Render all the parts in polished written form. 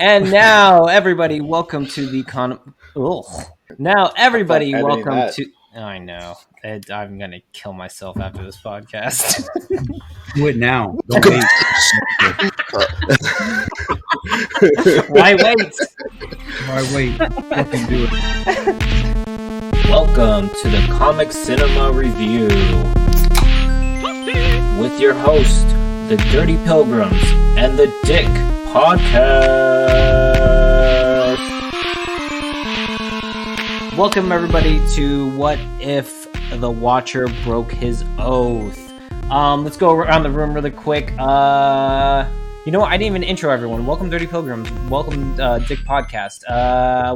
And now, everybody, welcome to the Now, everybody, welcome to. I know. I'm gonna kill myself after this podcast. Do it now. Don't wait. Why wait? Why wait? Fucking do it. Welcome to the Comic Cinema Review with your host, the Dirty Pilgrims and the Dick Podcast. Welcome, everybody, to What If the Watcher Broke His Oath. Let's go around the room really quick. You know what? I didn't even intro everyone. Welcome, Dirty Pilgrims. Welcome, Dick Podcast.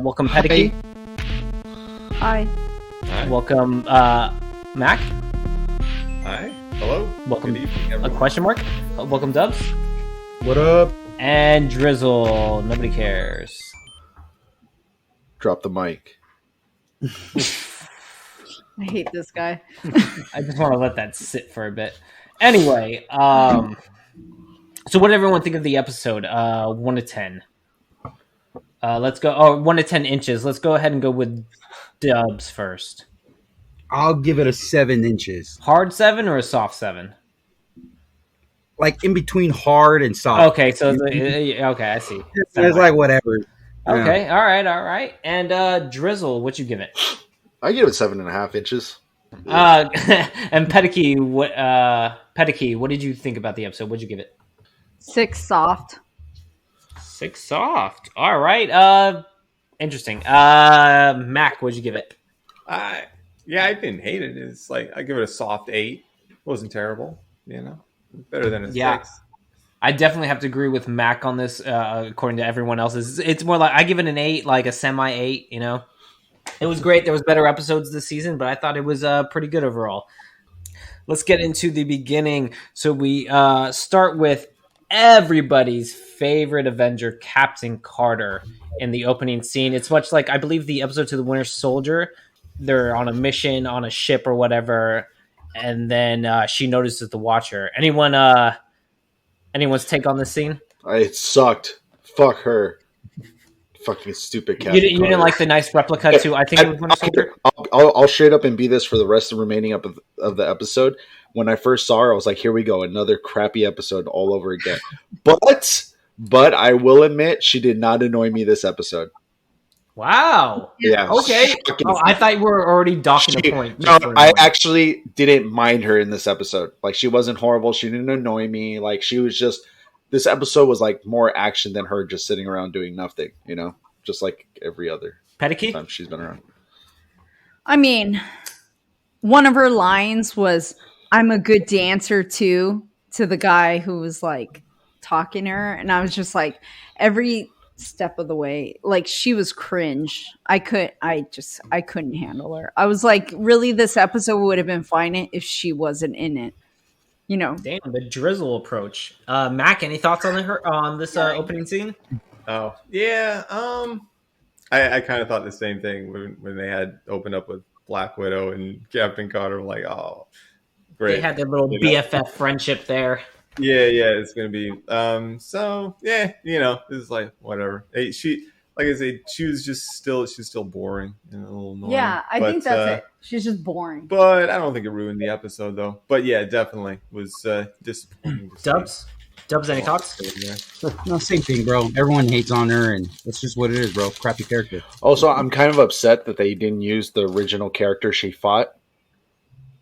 Welcome, Pedicky. Hi. Hi. Welcome, Mac. Hi. Hello. Welcome. Good evening, A everyone. question mark. Welcome, Dubs. What up? And Drizzle. Nobody cares. Drop the mic. I hate this guy. I just want to let that sit for a bit. Anyway, so what did everyone think of the episode? 1 to 10. Let's go. Oh, 1 to 10 inches. Let's go ahead and go with Dubs first. I'll give it a 7 inches. Hard 7 or a soft 7? Like in between hard and soft. Okay, so okay, I see. It's like whatever. Okay, all right. And Drizzle, what you give it? I give it 7.5 inches. And Pedicky, what did you think about the episode? What'd you give it? 6 soft. 6 soft. All right. Interesting. Mac, what'd you give it? I didn't hate it. It's like I give it a soft 8. It wasn't terrible, better than a 6. I definitely have to agree with Mac on this. According to everyone else, it's more like I give it an 8, like a semi 8. It was great. There was better episodes this season, but I thought it was pretty good overall. Let's get into the beginning. So we start with everybody's favorite Avenger, Captain Carter, in the opening scene. It's much like, I believe, the episode to the Winter Soldier. They're on a mission on a ship or whatever, and then she notices the Watcher. Anyone's take on this scene? It sucked. Fuck her. Fucking stupid Captain You didn't like the nice replica too? I think it was Winter Soldier. I'll straight up and be this for the rest of the remaining of the episode. When I first saw her, I was like, here we go. Another crappy episode all over again. But I will admit, she did not annoy me this episode. Wow. Yeah. Okay. Oh, I thought you were already docking a point. No, I actually didn't mind her in this episode. Like, she wasn't horrible. She didn't annoy me. Like, she was just... This episode was, like, more action than her just sitting around doing nothing, Just like every other Pedicky? time she's been around. I mean, one of her lines was, "I'm a good dancer too," to the guy who was like talking to her. And I was just like, every step of the way, like, she was cringe. I couldn't handle her. I was like, really, this episode would have been fine if she wasn't in it. Damn, the Drizzle approach. Mac, any thoughts on this opening scene? Oh yeah. I kind of thought the same thing when they had opened up with Black Widow and Captain Carter. I'm like, oh, great. They had their little BFF friendship there. Yeah, it's gonna be. So yeah, this is like whatever. Hey, like I say, she's still boring and a little annoying. Yeah, I think that's it. She's just boring. But I don't think it ruined the episode though. But yeah, definitely was disappointing. Dubs, any thoughts? No, same thing, bro. Everyone hates on her, and that's just what it is, bro. Crappy character. Also, I'm kind of upset that they didn't use the original character she fought.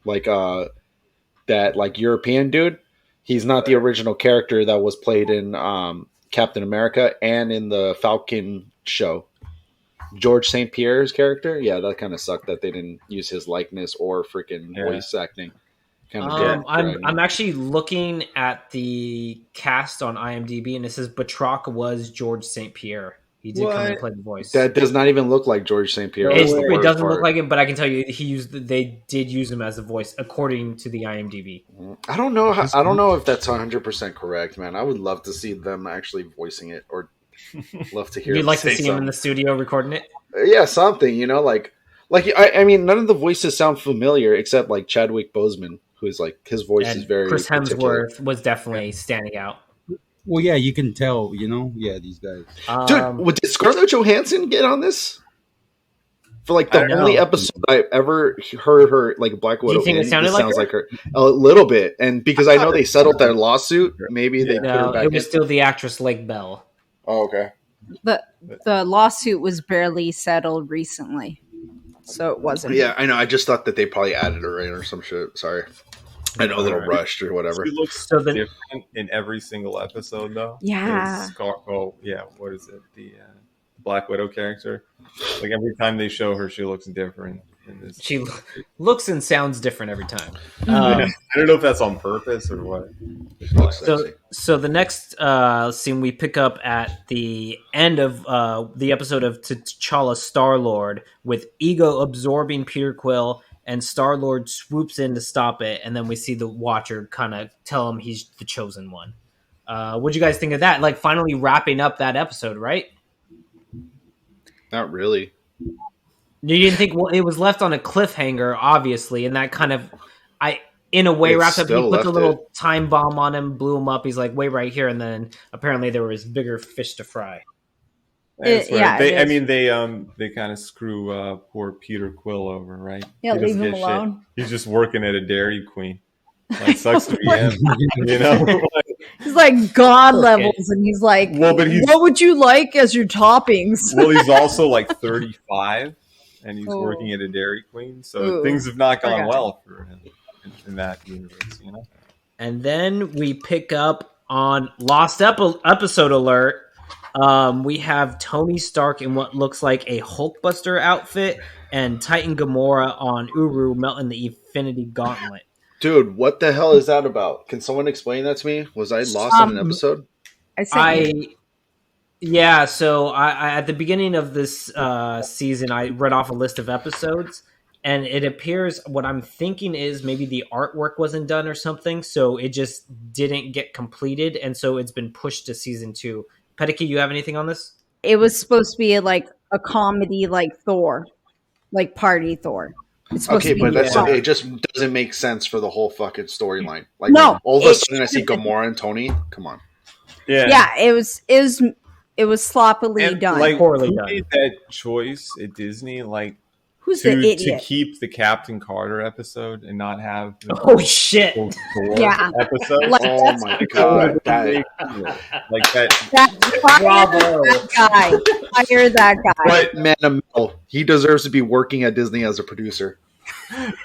Like, that, like, European dude. He's not the original character that was played in Captain America and in the Falcon show. George St. Pierre's character? Yeah, that kind of sucked that they didn't use his likeness or freaking voice acting. I'm actually looking at the cast on IMDb, and it says Batroc was George St. Pierre. He did come and play the voice. That does not even look like George St. Pierre. It doesn't look like him, but I can tell you they did use him as a voice according to the IMDb. I don't know if that's 100% correct, man. I would love to see them actually voicing it, or love to hear. You'd him like say to see him in the studio recording it? Yeah, something. Like I mean, none of the voices sound familiar except like Chadwick Boseman, who is like his voice is very. Chris particular. Hemsworth was definitely standing out. Well, yeah, you can tell. Yeah, these guys. Dude, did Scarlett Johansson get on this? For like I the don't only know. episode I've ever heard her like Black you Widow think it in, sounded this like sounds her? like her a little bit. And because I know they settled their lawsuit, maybe they put her No, back it was in. still the actress Lake Bell. Oh, okay. The lawsuit was barely settled recently, so it wasn't. Yeah, I know. I just thought that they probably added her in or some shit. Sorry. I know a little rushed or whatever. She looks So then- different in every single episode, though. Yeah. What is it? The Black Widow character. Like every time they show her, she looks different. In this. She looks and sounds different every time. I don't know if that's on purpose or what. She looks So, sexy. so the next scene we pick up at the end of the episode of T'Challa Star-Lord with Ego absorbing Peter Quill, and Star-Lord swoops in to stop it, and then we see the Watcher kind of tell him he's the chosen one. What'd you guys think of that? Like finally wrapping up that episode, right? Not really. You didn't think? Well, it was left on a cliffhanger, obviously, and that kind of, in a way, It wrapped up. He still puts a left little time bomb on him, blew him up. He's like, "Wait right here," and then apparently there was bigger fish to fry. That's Yeah, right. it They kind of screw poor Peter Quill over, right? Yeah, He doesn't leave him get shit. alone. He's just working at a Dairy Queen. Like sucks to be him, you know. He's like God levels, and he's like, Well, but he's- "What would you like as your toppings?" Well, he's also like 35, and he's Oh. working at a Dairy Queen, so Ooh. things have not gone Okay. well for him in that universe, you know. And then we pick up on Lost episode alert. We have Tony Stark in what looks like a Hulkbuster outfit, and Titan Gamora on Uru melting the Infinity Gauntlet. Dude, what the hell is that about? Can someone explain that to me? Was I lost on an episode? So I at the beginning of this season, I read off a list of episodes, and it appears what I'm thinking is maybe the artwork wasn't done or something, so it just didn't get completed, and so it's been pushed to season 2. Pediki, you have anything on this? It was supposed to be like a comedy, like Thor, like party Thor. It's supposed Okay, to but be it just doesn't make sense for the whole fucking storyline. Like, No, all of a it sudden I see shouldn't. Gamora and Tony. Come on. Yeah, it was sloppily And, done. like, Poorly who done. made that choice at Disney? Like, Who's the to idiot? keep the Captain Carter episode and not have the Oh shit! whole Thor Yeah. episode. Like, Oh that's my god. That, Like that. Fire Bravo. that guy. Fire that guy. but man of metal, he deserves to be working at Disney as a producer.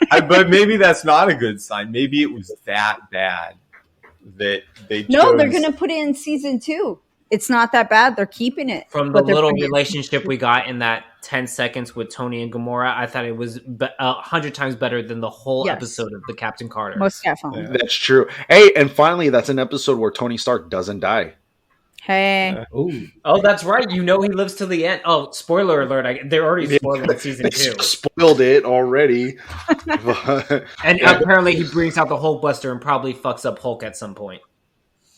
But maybe that's not a good sign. Maybe it was that bad that they No, they're chose- gonna put it in season 2. It's not that bad. They're keeping it From the but they're little putting it- relationship we got in that 10 seconds with Tony and Gamora, I thought it was 100 times better than the whole Yes. episode of the Captain Carter. Most definitely. Yeah. That's true. Hey, and finally, that's an episode where Tony Stark doesn't die. Hey, Ooh. Oh, that's right. You know he lives till the end. Oh, spoiler alert. They're already spoiling season They 2. spoiled it already. And apparently he brings out the Hulkbuster and probably fucks up Hulk at some point.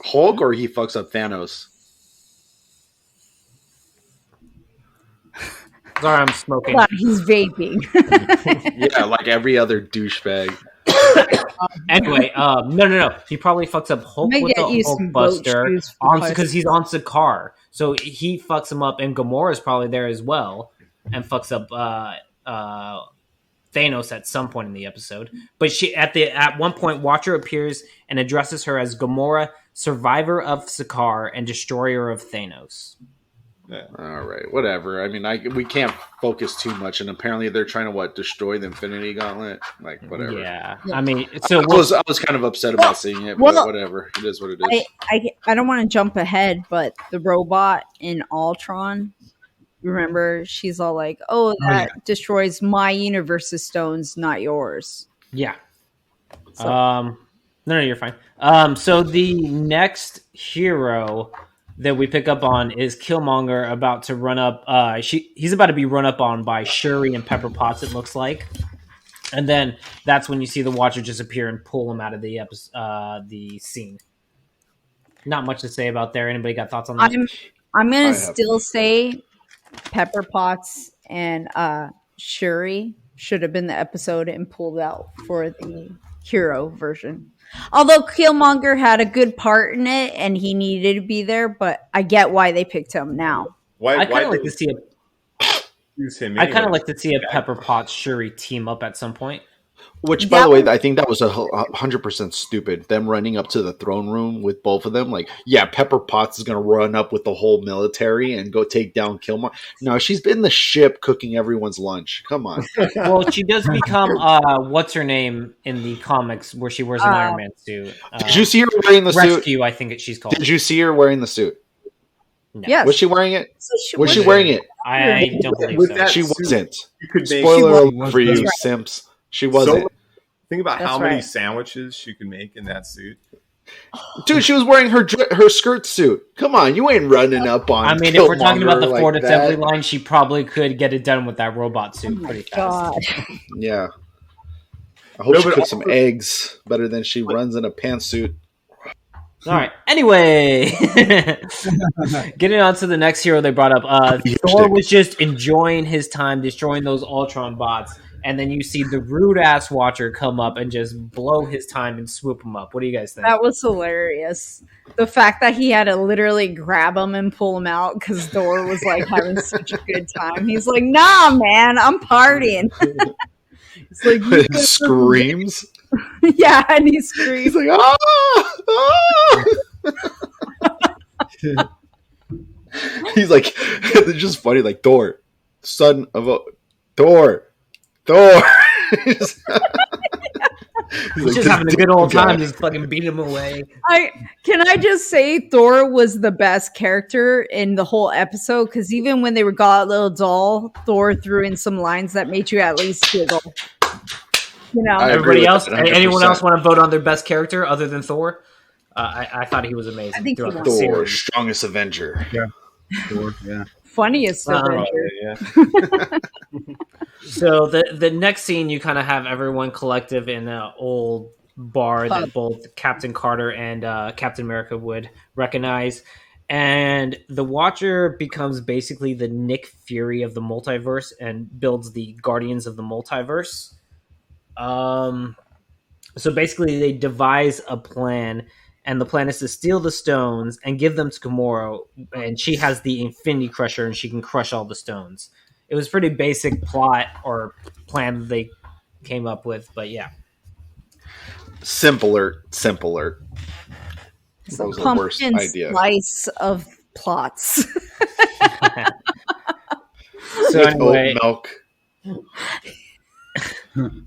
Hulk or he fucks up Thanos? Sorry, I'm smoking. God, he's vaping. Yeah, like every other douchebag. Anyway, no. He probably fucks up Hulk Might with the get you some goat Hulkbuster shoes for because he's on Sakaar. So he fucks him up, and Gamora's probably there as well, and fucks up Thanos at some point in the episode. But she at one point, Watcher appears and addresses her as Gamora, survivor of Sakaar and destroyer of Thanos. All right, whatever. I mean, we can't focus too much, and apparently they're trying to destroy the Infinity Gauntlet. Like whatever. Yeah, I mean, so I was kind of upset about seeing it, but well, whatever. It is what it is. I don't want to jump ahead, but the robot in Ultron, remember, she's all like, "Oh, that destroys my universe's stones, not yours." yeah. So- No, you're fine. So the next hero that we pick up on is Killmonger about to run up. He's about to be run up on by Shuri and Pepper Potts. It looks like, and then that's when you see the Watcher just appear and pull him out of the scene. Not much to say about there. Anybody got thoughts on that? I'm I gonna have- still say Pepper Potts and Shuri should have been the episode and pulled out for the hero version. Although Killmonger had a good part in it and he needed to be there, but I get why they picked him now. Why? I kind of why like to see a. use him? I kind of anyway? like to see a Pepper Potts Shuri team up at some point. Which, by That the way, was- I think that was 100% stupid. Them running up to the throne room with both of them. Like, yeah, Pepper Potts is going to run up with the whole military and go take down Killmonger. No, she's been in the ship cooking everyone's lunch. Come on. Well, she does become what's her name in the comics where she wears an Iron Man suit. Did you see her wearing the suit? Rescue, I think she's called. Did you see her wearing the suit? No. Yes. Was she wearing it? So Was she wearing it? I don't believe With so. that She suit, wasn't. You could make Spoiler She alert was- for you, that's right. simps. She wasn't. So, think about That's how many right. sandwiches she could make in that suit. Dude, she was wearing her skirt suit. Come on, you ain't running up on. I mean, if we're talking about the Killmonger Ford like assembly that. line, she probably could get it done with that robot suit pretty fast. God. Yeah. I hope No, she but cooks some also- eggs better than she runs in a pantsuit. All right. Anyway, getting on to the next hero they brought up. Thor was just enjoying his time destroying those Ultron bots, and then you see the rude ass Watcher come up and just blow his time and swoop him up. What do you guys think? That was hilarious. The fact that he had to literally grab him and pull him out because Thor was like having such a good time. He's like, nah, man, I'm partying. It's like, you guys- Screams. yeah, and he screams. He's like, ah! He's like, it's just funny, like, Thor, son of a Thor. He's He's just having a good old time, just fucking beat him away. Can I just say Thor was the best character in the whole episode because even when they were got a little dull, Thor threw in some lines that made you at least giggle. You know, I agree Everybody with else, that 100%. anyone else want to vote on their best character other than Thor? I thought he was amazing. I think he throughout the was. Thor, series. strongest Avenger. Thor, yeah. funniest Avenger. Yeah. So the next scene, you kind of have everyone collective in an old bar Pub. that both Captain Carter and Captain America would recognize. And the Watcher becomes basically the Nick Fury of the multiverse and builds the Guardians of the Multiverse. So basically, they devise a plan, and the plan is to steal the stones and give them to Gamora, and she has the Infinity Crusher, and she can crush all the stones. It was pretty basic plot or plan that they came up with, but yeah. Simpler. It's That a was the worst pumpkin idea. slice of plots. So With anyway, oat milk.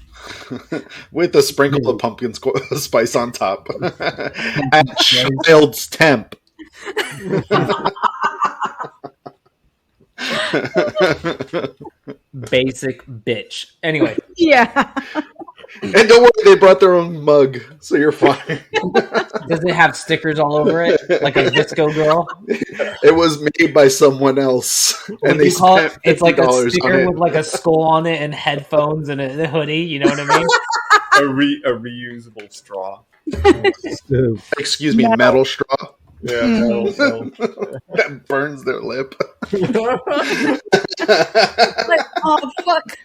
With a sprinkle of pumpkin spice on top. At child's temp. basic bitch. Anyway, yeah. And don't worry, they brought their own mug, so you're fine. does it have stickers all over it, like a disco girl? It was made by someone else, What and do they you call it? spent It's like a $50 on sticker it. with like a skull on it and headphones and a hoodie. You know what I mean? A reusable straw. Dude, Excuse me, Metal. metal straw Yeah. Mm. that burns their lip. Like, oh fuck!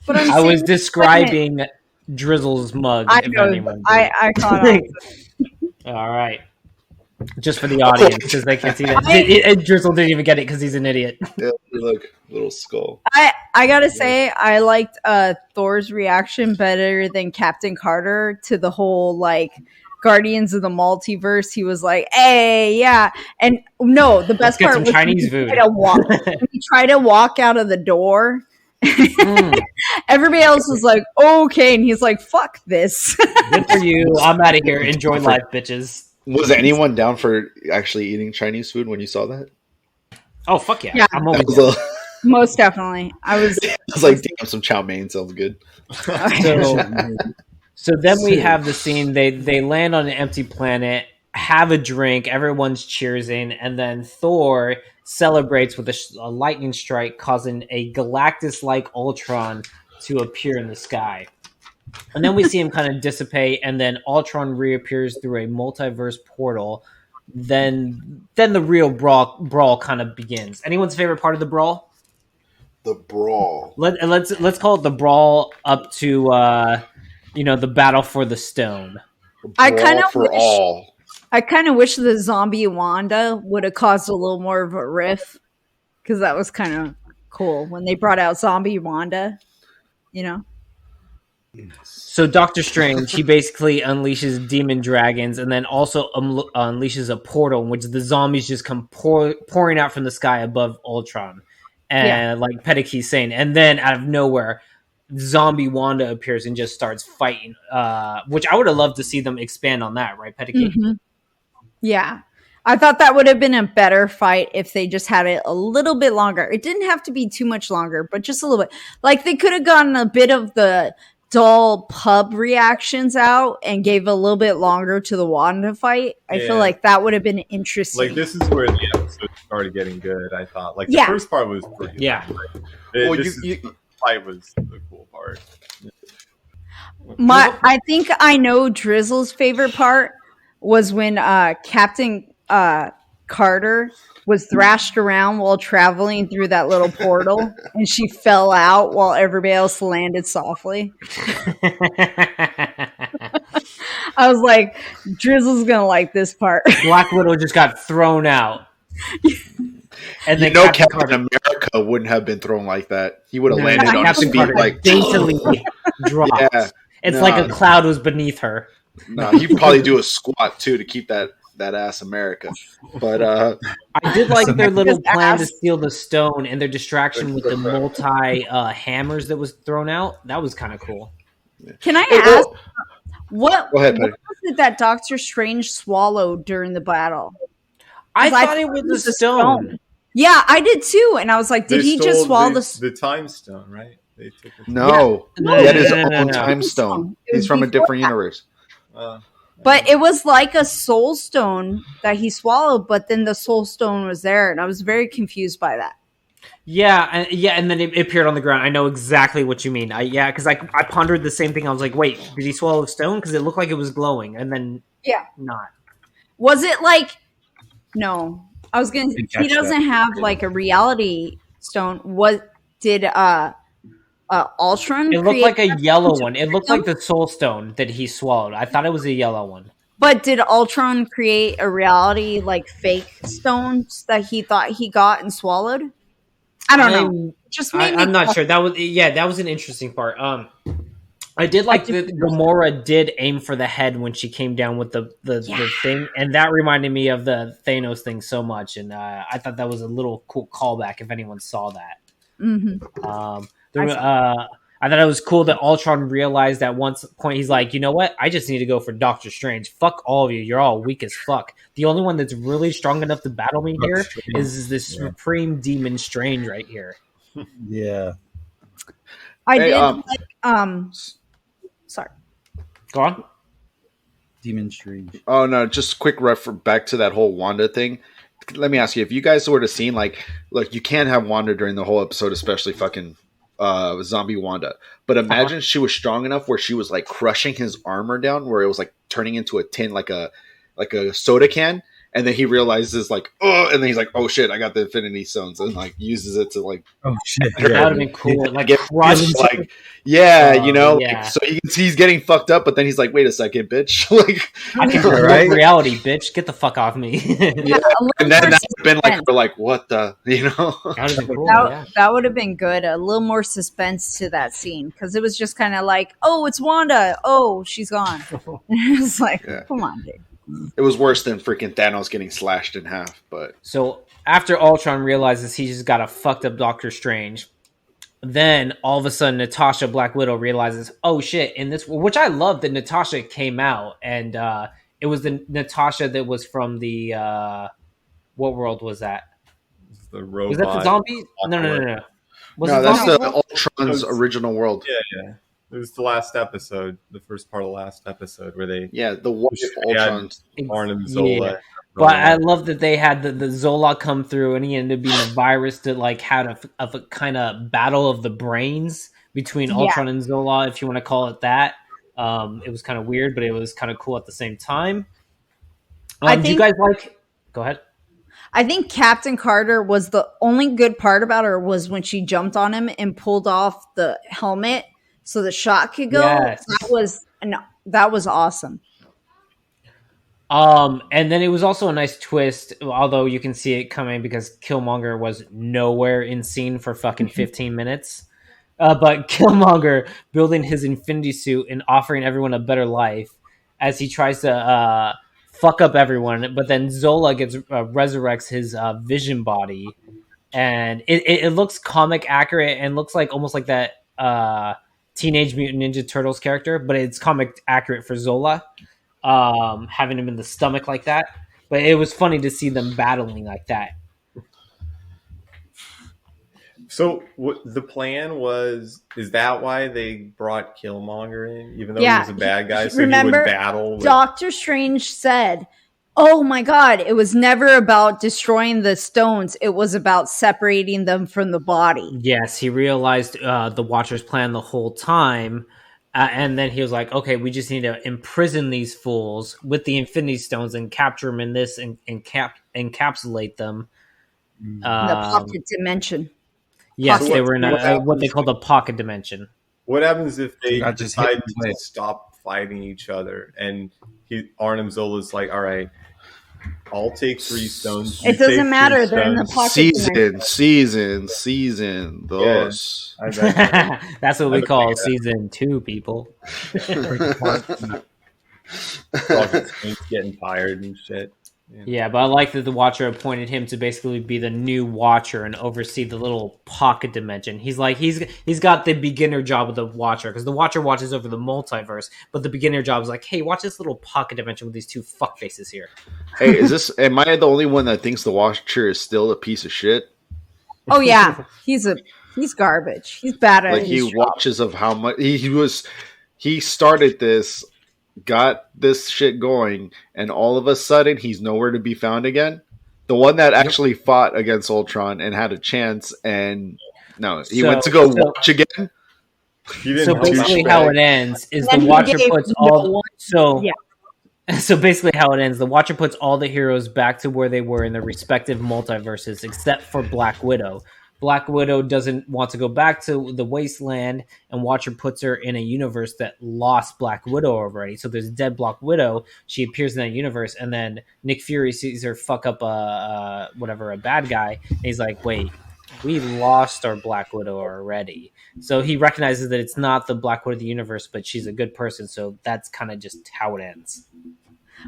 But I'm I was saying- describing Drizzle's mug. I if know. anyone did. I caught on. All right. Just for the audience, because they can't see that. Drizzle didn't even get it because he's an idiot. Yeah, look, little skull. I gotta say, I liked Thor's reaction better than Captain Carter to the whole like Guardians of the Multiverse. He was like, "Hey, yeah," and no, the best get part some was Chinese when food. he tried to walk out of the door. Mm, Everybody else was like, "Okay," and he's like, "Fuck this." good for you. I'm out of here. Enjoy life, bitches. Was anyone down for actually eating Chinese food when you saw that? Oh, fuck yeah. Yeah. I'm I always was, Most definitely, I was. like, damn, some chow mein sounds good. So then we have the scene. They land on an empty planet, have a drink, everyone's cheersing, and then Thor celebrates with a lightning strike, causing a Galactus-like Ultron to appear in the sky. And then we see him kind of dissipate, and then Ultron reappears through a multiverse portal. Then the real brawl kind of begins. Anyone's favorite part of the brawl? The brawl. Let's call it the brawl up to the battle for the stone. I kind Brawl of for wish. all. I kind of wish the zombie Wanda would have caused a little more of a riff, because that was kind of cool when they brought out zombie Wanda. You know. So Doctor Strange, he basically unleashes demon dragons, and then also unleashes a portal in which the zombies just come pouring out from the sky above Ultron, and like Pediki's saying, and then out of nowhere, zombie Wanda appears and just starts fighting. Which I would have loved to see them expand on that, right, Pediki? Mm-hmm. Yeah. I thought that would have been a better fight if they just had it a little bit longer. It didn't have to be too much longer, but just a little bit. Like they could have gotten a bit of the dull pub reactions out and gave a little bit longer to the Wanda fight. I feel like that would have been interesting. Like this is where the episode started getting good. I thought, like the first part was pretty yeah. The fight was the cool part. I think I know Drizzle's favorite part was when Captain Carter was thrashed around while traveling through that little portal, and she fell out while everybody else landed softly. I was like, Drizzle's gonna like this part. Black Widow just got thrown out. And then Captain America wouldn't have been thrown like that. He would have landed on his feet like daintily dropped. Yeah. It's like a cloud was beneath her. No, he'd probably do a squat too to keep that ass America. But I did like their little plan to steal the stone and their distraction with the multi hammers that was thrown out. That was kind of cool. Can I ask what was it that Doctor Strange swallowed during the battle? I thought it was a stone. Yeah, I did too, and I was like, did he just swallow the time stone? Right? They took no, he had his own time stone. He's from a different universe. But it was like a soul stone that he swallowed, but then the soul stone was there, and I was very confused by that. Yeah, and then it appeared on the ground. I know exactly what you mean. Because I pondered the same thing. I was like, wait, did he swallow a stone? Because it looked like it was glowing, and then not. Was it like? No, I was gonna. He doesn't have like a reality stone. What did Ultron? It looked like a yellow one. It looked like the soul stone that he swallowed. I thought it was a yellow one. But did Ultron create a reality like fake stones that he thought he got and swallowed? I don't know. Just I'm not sure. That was an interesting part. I did like that Gamora did aim for the head when she came down with the thing, and that reminded me of the Thanos thing so much, and I thought that was a little cool callback if anyone saw that. Mm-hmm. I thought it was cool that Ultron realized at one point, he's like, you know what? I just need to go for Doctor Strange. Fuck all of you. You're all weak as fuck. The only one that's really strong enough to battle me here is this supreme demon Strange right here. Yeah. Sorry. Go on. Demon Strange. Oh no, just quick reference back to that whole Wanda thing. Let me ask you, if you guys would have seen like you can't have Wanda during the whole episode, especially fucking zombie Wanda. But imagine she was strong enough where she was like crushing his armor down, where it was like turning into a tin, like a soda can. And then he realizes like, oh, and then he's like, oh shit, I got the Infinity Stones, and like uses it to like, oh shit, that would have been cool. Like, like, you know, like, so he's getting fucked up, but then he's like, wait a second, bitch, like, I can reality, bitch, get the fuck off me. And then that's been like, we're like, what the, you know, that would have been good. A little more suspense to that scene because it was just kind of like, oh, it's Wanda, oh, she's gone. It's like, come on, dude. It was worse than freaking Thanos getting slashed in half. But so after Ultron realizes he's just got a fucked up Doctor Strange, then all of a sudden Natasha, Black Widow, realizes, oh shit, in this, which I love that Natasha came out, and it was the Natasha that was from the what world was that? The robot. Was that the zombies? No. No, that's the Ultron's original world. Yeah. It was the last episode, the first part of the last episode, where they the what Ultron and Zola. Yeah. But I love that they had the Zola come through, and he ended up being a virus that like had a kind of battle of the brains between Ultron and Zola, if you want to call it that. It was kind of weird, but it was kind of cool at the same time. Do you guys like? Go ahead. I think Captain Carter was the only good part about her was when she jumped on him and pulled off the helmet so the shot could go. Yes. That was awesome. And then it was also a nice twist, although you can see it coming because Killmonger was nowhere in scene for fucking 15 minutes. But Killmonger building his Infinity suit and offering everyone a better life as he tries to fuck up everyone. But then Zola resurrects his Vision body, and it looks comic accurate and looks like almost like that Teenage Mutant Ninja Turtles character, but it's comic accurate for Zola, having him in the stomach like that. But it was funny to see them battling like that. So what the plan was? Is that why they brought Killmonger in, even though he was a bad guy, so remember, he would battle? Doctor Strange said, "Oh my God, it was never about destroying the stones. It was about separating them from the body." Yes, he realized the Watcher's plan the whole time, and then he was like, "Okay, we just need to imprison these fools with the Infinity Stones and capture them in this and encapsulate them." In the pocket dimension. Yes, they were in what they called a pocket dimension. What happens if they Got just decide hit to the stop fighting each other and Arnim Zola's like, all right, I'll take 3 stones. you It doesn't take matter. 3 They're in the stones." pocket dimension. Season. Those. I bet. That's what we bet call that. season 2, people. All his team's getting tired and shit. Yeah, but I like that the Watcher appointed him to basically be the new Watcher and oversee the little pocket dimension. He's like he's got the beginner job of the Watcher because the Watcher watches over the multiverse, but the beginner job is like, hey, watch this little pocket dimension with these 2 fuckfaces here. Hey, am I the only one that thinks the Watcher is still a piece of shit? Oh yeah, he's garbage. He's bad at Like his he job. watches of how much he started this, got this shit going, and all of a sudden he's nowhere to be found again. The one that actually fought against Ultron and had a chance, and he went to go watch again. So basically, how it ends is the Watcher puts all. So basically, how it ends, the Watcher puts all the heroes back to where they were in their respective multiverses, except for Black Widow. Black Widow doesn't want to go back to the Wasteland, and Watcher puts her in a universe that lost Black Widow already. So there's a dead Black Widow. She appears in that universe, and then Nick Fury sees her fuck up a bad guy, and he's like, "Wait, we lost our Black Widow already." So he recognizes that it's not the Black Widow of the universe, but she's a good person. So that's kind of just how it ends.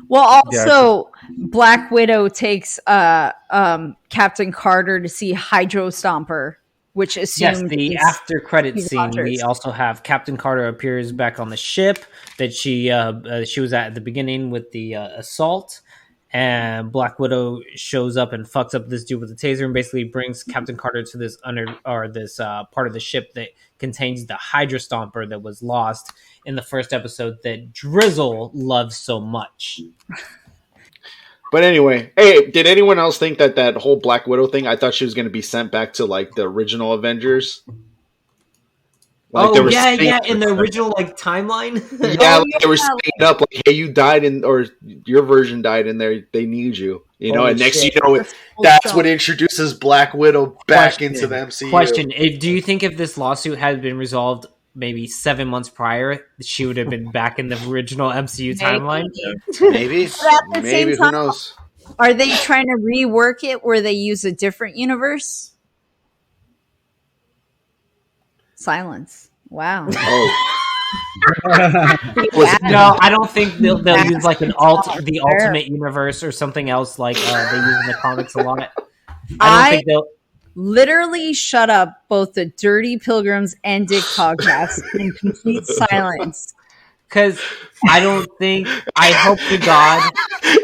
Well, also, Black Widow takes Captain Carter to see Hydro Stomper, which assumes the after credit scene. We also have Captain Carter appears back on the ship that she was at the beginning with the assault, and Black Widow shows up and fucks up this dude with the taser and basically brings Captain Carter to this part of the ship that contains the Hydra Stomper that was lost in the first episode that Drizzle loves so much. But anyway, hey, did anyone else think that whole Black Widow thing? I thought she was going to be sent back to like the original Avengers. Like, in the original timeline. They were setting it up like, hey, you died or your version died in there. They need you, and next you know, that's what introduces Black Widow back into the MCU. Question: do you think if this lawsuit had been resolved maybe 7 months prior, she would have been back in the original MCU timeline? Maybe. Who knows? Are they trying to rework it where they use a different universe? Silence. Wow. Oh. No, I don't think they'll use like the ultimate universe or something else like they use in the comics a lot. I don't think they'll literally shut up both the Dirty Pilgrims and Dick Podcast in complete silence. Because I hope to God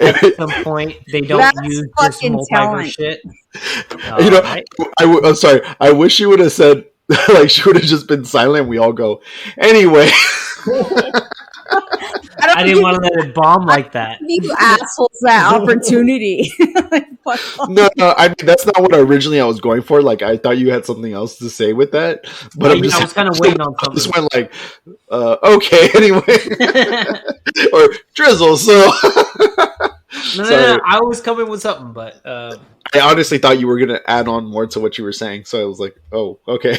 at some point they don't use this multiverse shit. Right? I'm sorry. I wish you would have said, like, she would have just been silent. We all go, anyway. I didn't want to let it bomb like that. You assholes that opportunity. No, I mean that's not what I was going for. Like I thought you had something else to say with that, but I was kind of waiting on something. Just went like, okay, anyway, or Drizzle. So no, I was coming with something, but I honestly thought you were going to add on more to what you were saying. So I was like, oh, okay.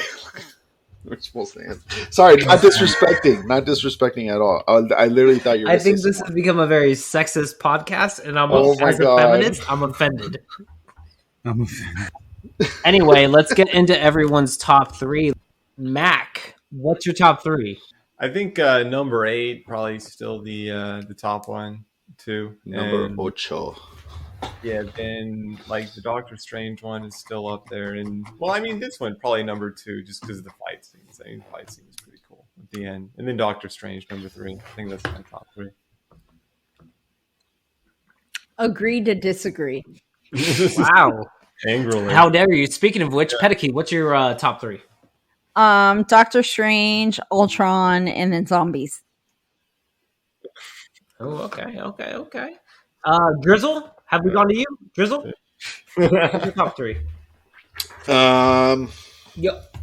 We're supposed to answer. Sorry, not disrespecting at all. I literally thought you were. I think this has become a very sexist podcast, and as a feminist, I'm offended. Anyway, let's get into everyone's top three. Mac, what's your top three? I think number 8 probably still the top one too. Number And, ocho. yeah, then like the Doctor Strange one is still up there, and well, I mean this one probably number 2 just because of the fight scenes. I mean, the fight scene is pretty cool at the end, and then Doctor Strange number 3. I think that's my top 3. Agree to disagree. Wow. Angrily. How dare you? Speaking of which, Pedicke, what's your top three? Doctor Strange, Ultron, and then zombies. Oh, okay. Drizzle, have we gone to you? Drizzle? What's your top three? Yep.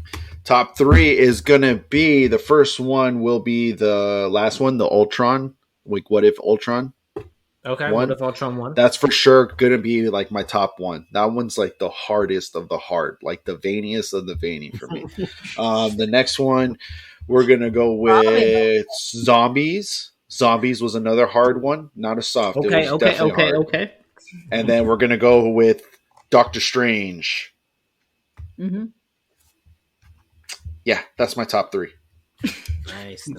Top 3 is gonna be, the first one will be the last one, the Ultron. Like, what if Ultron? Okay, One. what if Ultron won? That's for sure gonna be like my top one. That one's like the hardest of the hard, like the veiniest of the veiny for me. The next one, we're gonna go with zombies. Zombies was another hard one, not a soft. Okay. And then we're gonna go with Doctor Strange. Mm-hmm. Yeah, that's my top 3. Nice.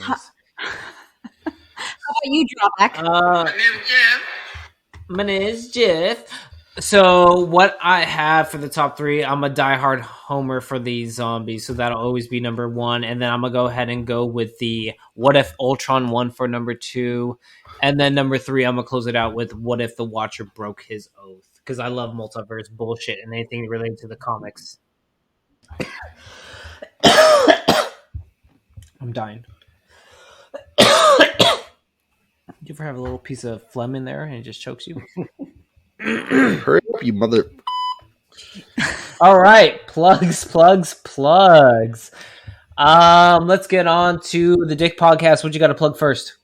How about you, Drawback? My name is Jeff. So what I have for the top 3, I'm a diehard homer for the zombies, so that'll always be number 1. And then I'm gonna go ahead and go with the what if Ultron won for number 2, and then number 3, I'm gonna close it out with what if the Watcher broke his oath, because I love multiverse bullshit and anything related to the comics. I'm dying. You ever have a little piece of phlegm in there and it just chokes you? Hurry up, you mother. All right, plugs. Let's get on to the Dick Podcast. What you got to plug first?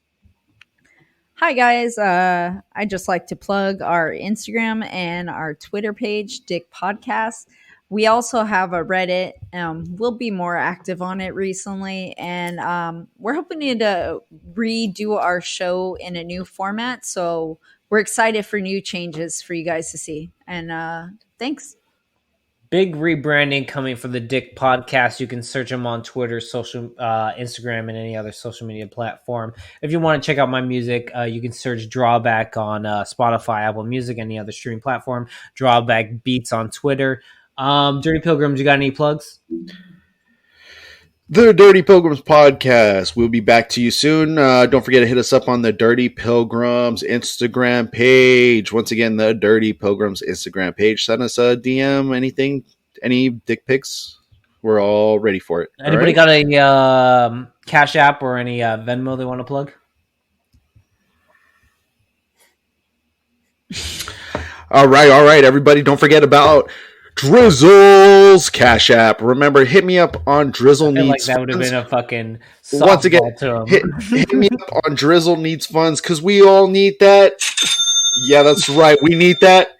Hi guys, I just like to plug our Instagram and our Twitter page, Dick Podcast. We also have a Reddit. We'll be more active on it recently, and we're hoping to redo our show in a new format. So we're excited for new changes for you guys to see. And thanks. Big rebranding coming for the Dick Podcast. You can search them on Twitter, social, Instagram, and any other social media platform. If you want to check out my music, you can search Drawback on Spotify, Apple Music, any other streaming platform. Drawback Beats on Twitter. Dirty Pilgrims, you got any plugs? The Dirty Pilgrims podcast. We'll be back to you soon. Don't forget to hit us up on the Dirty Pilgrims Instagram page. Once again, the Dirty Pilgrims Instagram page. Send us a DM, anything, any dick pics. We're all ready for it. Anybody got a Cash App or any Venmo they want to plug? All right, everybody. Don't forget about Drizzle's Cash App. Remember, hit me up on Drizzle Needs like that would have been a fucking once again, hit me up on Drizzle Needs Funds, because we all need that. Yeah, that's right. We need that.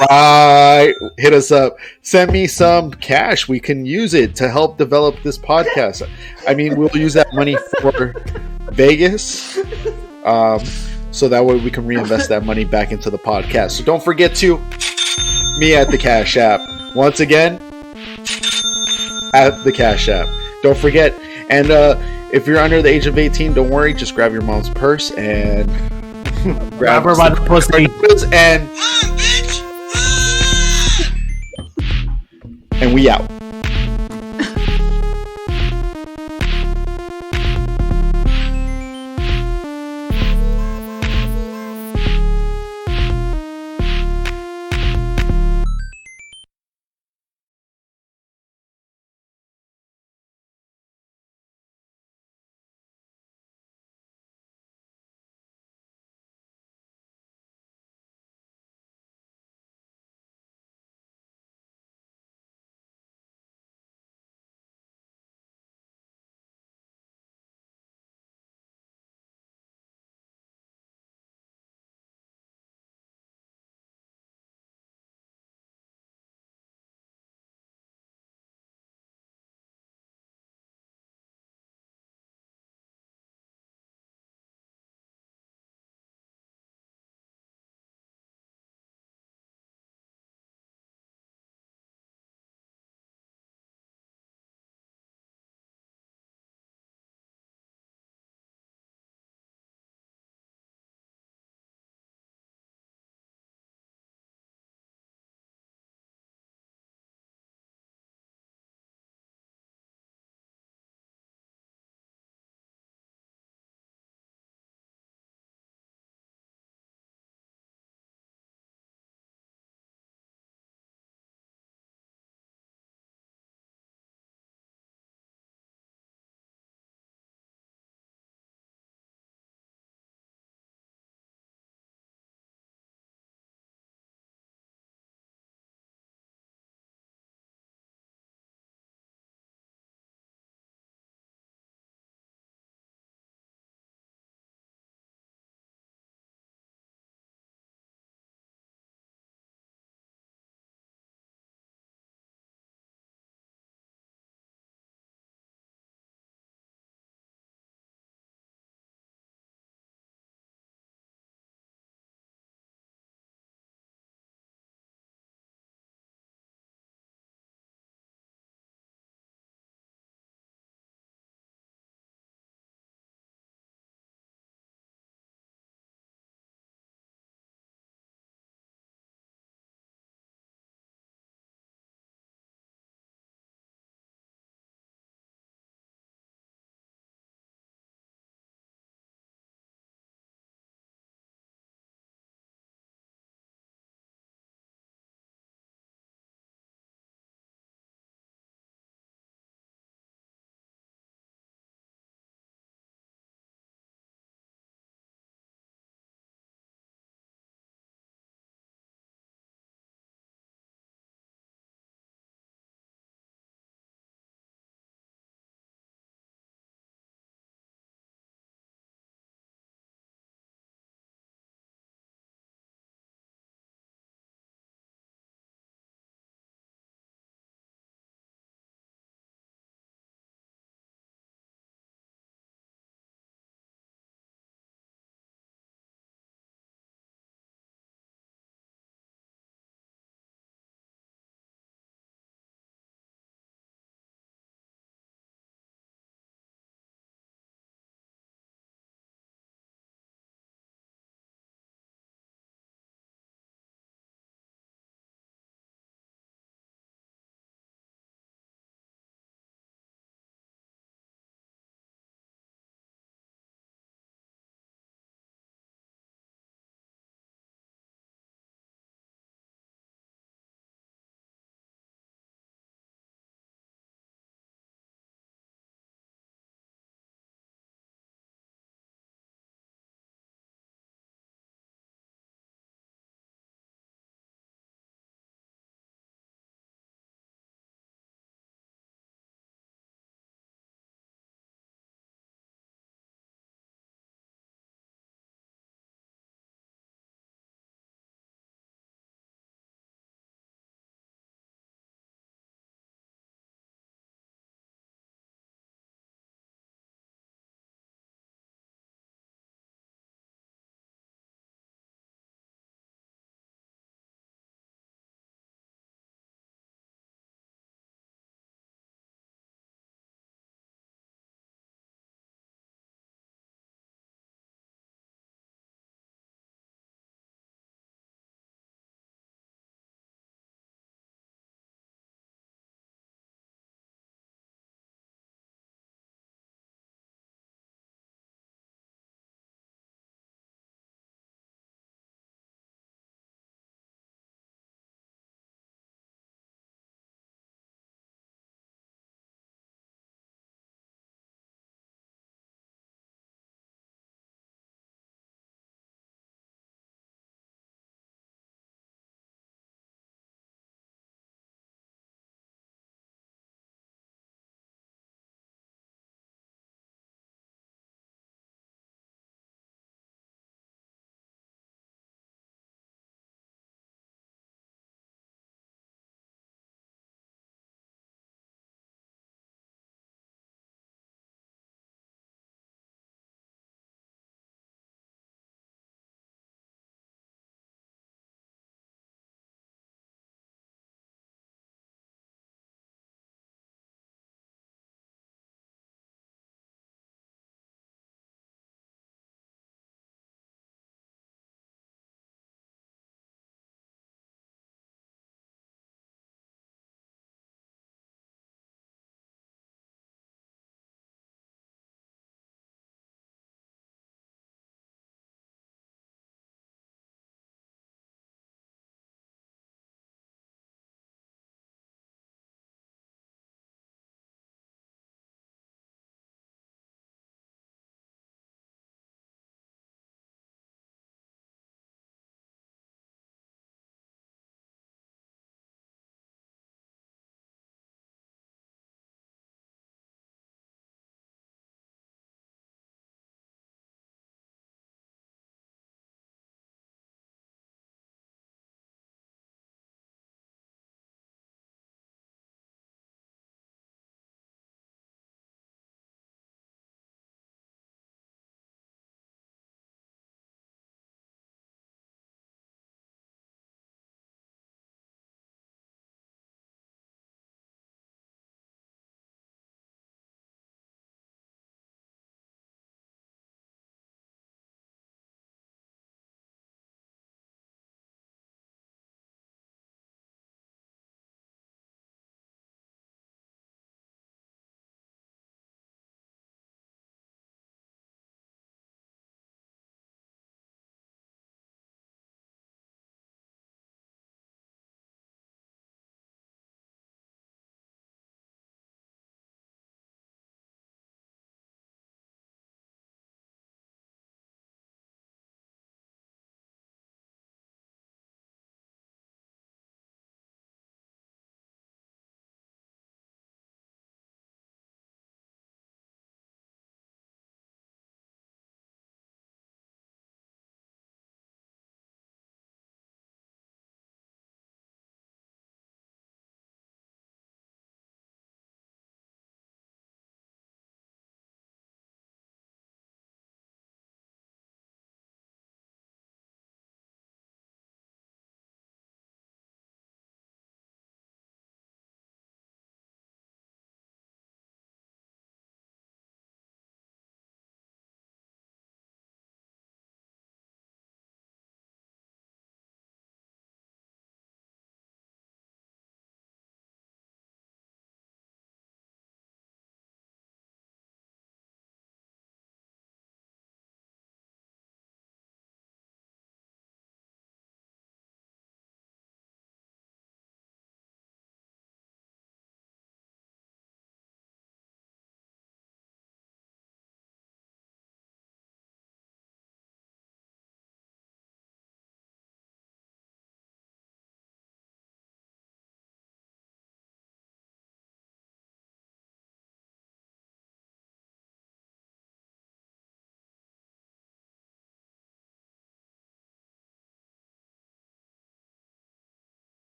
Right. Hit us up. Send me some cash. We can use it to help develop this podcast. I mean, we'll use that money for Vegas. So that way we can reinvest that money back into the podcast. So don't forget to me at the Cash App. Once again, at the Cash App. Don't forget. And if you're under the age of 18, don't worry. Just grab your mom's purse and grab her by the pussy. And we out.